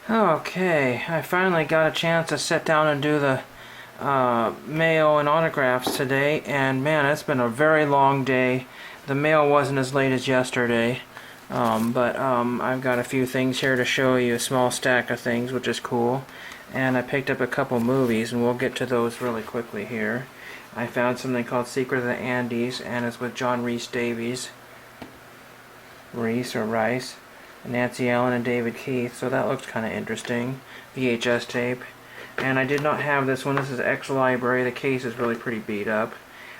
Okay, I finally got a chance to sit down and do the mail and autographs today, and man, it's been a very long day. The mail wasn't as late as yesterday, but I've got a few things here to show you, a small stack of things, which is cool. And I picked up a couple movies, and we'll get to those really quickly here. I found something called Secret of the Andes, and it's with John Rhys Davies. Reese or Rice. Nancy Allen and David Keith, so that looks kind of interesting. VHS tape. And I did not have this one. This is ex-library. The case is really pretty beat up.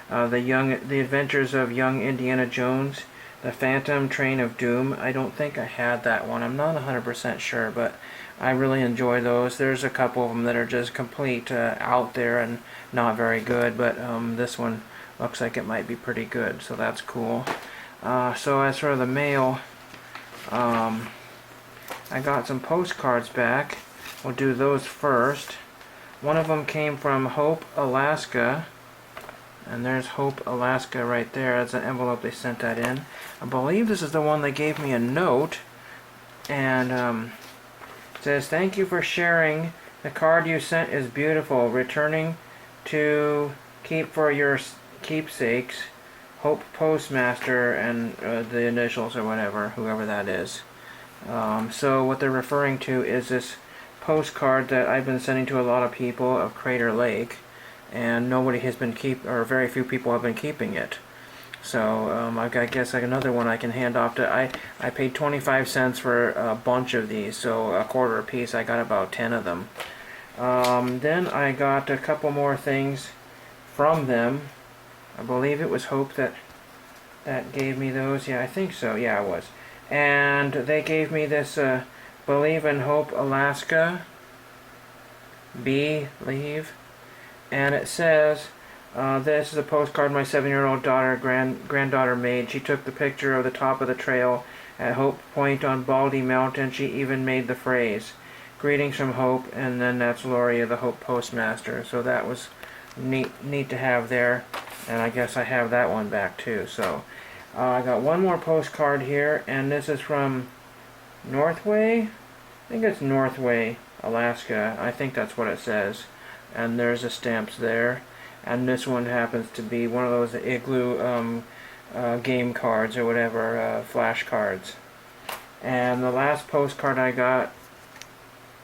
The Adventures of Young Indiana Jones. The Phantom Train of Doom. I don't think I had that one. I'm not 100% sure, but I really enjoy those. There's a couple of them that are just complete out there and not very good, but this one looks like it might be pretty good, so that's cool. So as for the mail, I got some postcards back. We'll do those first. One of them came from Hope, Alaska. And there's Hope, Alaska right there. That's an envelope they sent that in. I believe this is the one they gave me a note. And it says, "Thank you for sharing. The card you sent is beautiful. Returning to keep for your keepsakes. Hope Postmaster," and the initials or whatever, whoever that is. So what they're referring to is this postcard that I've been sending to a lot of people of Crater Lake, and nobody has been or very few people have been keeping it. So I guess like another one I can hand off to. I paid 25 cents for a bunch of these, so a quarter a piece. I got about 10 of them. Then I got a couple more things from them. I believe it was Hope that gave me those. Yeah, I think so. Yeah, it was. And they gave me this Believe in Hope, Alaska. Believe. And it says, this is a postcard my 7-year-old daughter, granddaughter made. She took the picture of the top of the trail at Hope Point on Baldy Mountain. She even made the phrase, "Greetings from Hope," and then that's Lori, the Hope Postmaster. So that was neat to have there. And I guess I have that one back too. So I got one more postcard here, and this is from Northway. I think it's Northway, Alaska. I think that's what it says. And there's the stamps there. And this one happens to be one of those Igloo game cards or whatever, flash cards. And the last postcard I got.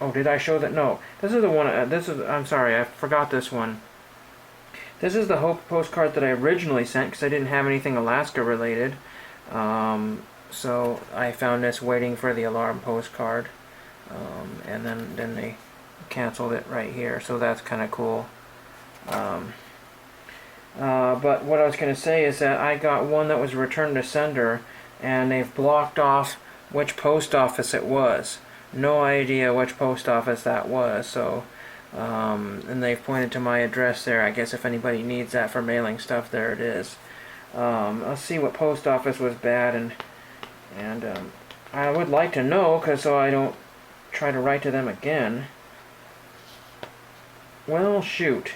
Oh, did I show that? No, this is the one. I'm sorry, I forgot this one. This is the Hope postcard that I originally sent because I didn't have anything Alaska related. So I found this waiting for the alarm postcard. And then they canceled it right here. So that's kind of cool. But what I was going to say is that I got one that was returned to sender, and they've blocked off which post office it was. No idea which post office that was. So. And they've pointed to my address there. I guess if anybody needs that for mailing stuff, there it is. Let's see what post office was bad, and I would like to know, so I don't try to write to them again. Well, shoot.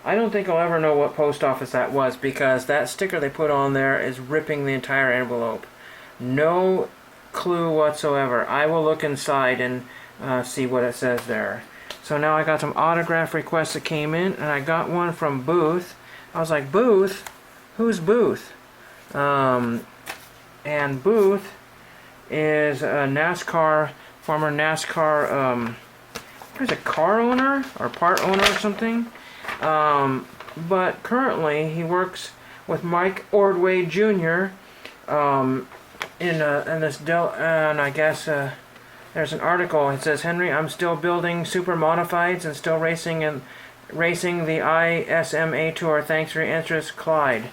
I don't think I'll ever know what post office that was, because that sticker they put on there is ripping the entire envelope. No clue whatsoever. I will look inside and see what it says there. So now I got some autograph requests that came in, and I got one from Booth. I was like, Booth? Who's Booth? And Booth is a former NASCAR, there's a car owner or part owner or something. But currently he works with Mike Ordway Jr. In this and I guess there's an article. It says, "Henry, I'm still building super modifieds and still racing the ISMA Tour. Thanks for your interest, Clyde."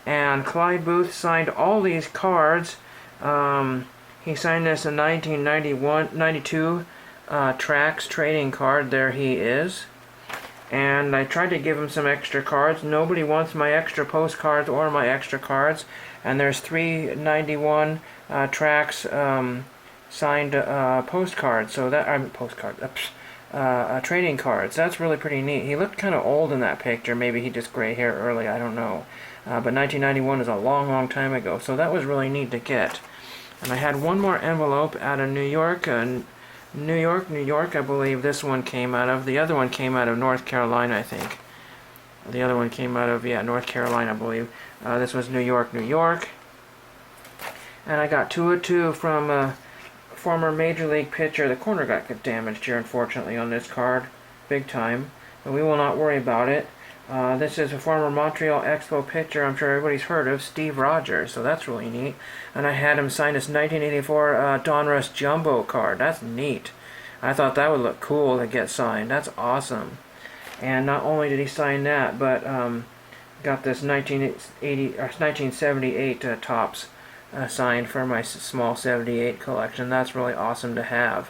And Clyde Booth signed all these cards. He signed this in 1992 Trax trading card. There he is. And I tried to give him some extra cards. Nobody wants my extra postcards or my extra cards. And there's 391 Trax signed postcards. So that trading cards. That's really pretty neat. He looked kind of old in that picture. Maybe he just gray hair early. I don't know. But 1991 is a long, long time ago. So that was really neat to get. And I had one more envelope out of New York. New York, I believe this one came out of. The other one came out of North Carolina, I think. The other one came out of, yeah, North Carolina, I believe. This was New York. And I got 2 of 2 from a former Major League pitcher. The corner got damaged here, unfortunately, on this card. Big time. But we will not worry about it. This is a former Montreal Expo pitcher I'm sure everybody's heard of, Steve Rogers. So that's really neat. And I had him sign this 1984 Donruss Jumbo card. That's neat. I thought that would look cool to get signed. That's awesome. And not only did he sign that, but got this 1978 Topps signed for my small 78 collection. That's really awesome to have.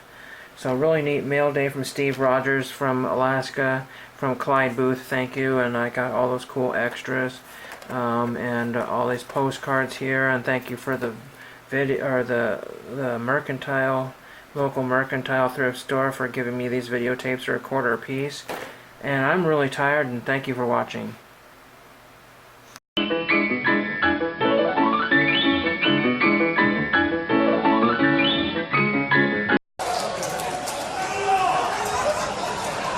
So really neat mail day from Steve Rogers from Alaska, from Clyde Booth. Thank you. And I got all those cool extras and all these postcards here. And thank you for the video or the mercantile, local mercantile thrift store for giving me these videotapes for $1 a piece. And I'm really tired, and thank you for watching.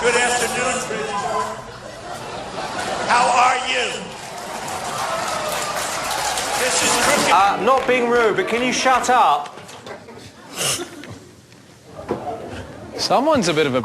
Good afternoon, Bridgeport. How are you? This is Crooked. Not being rude, but can you shut up? Someone's a bit of a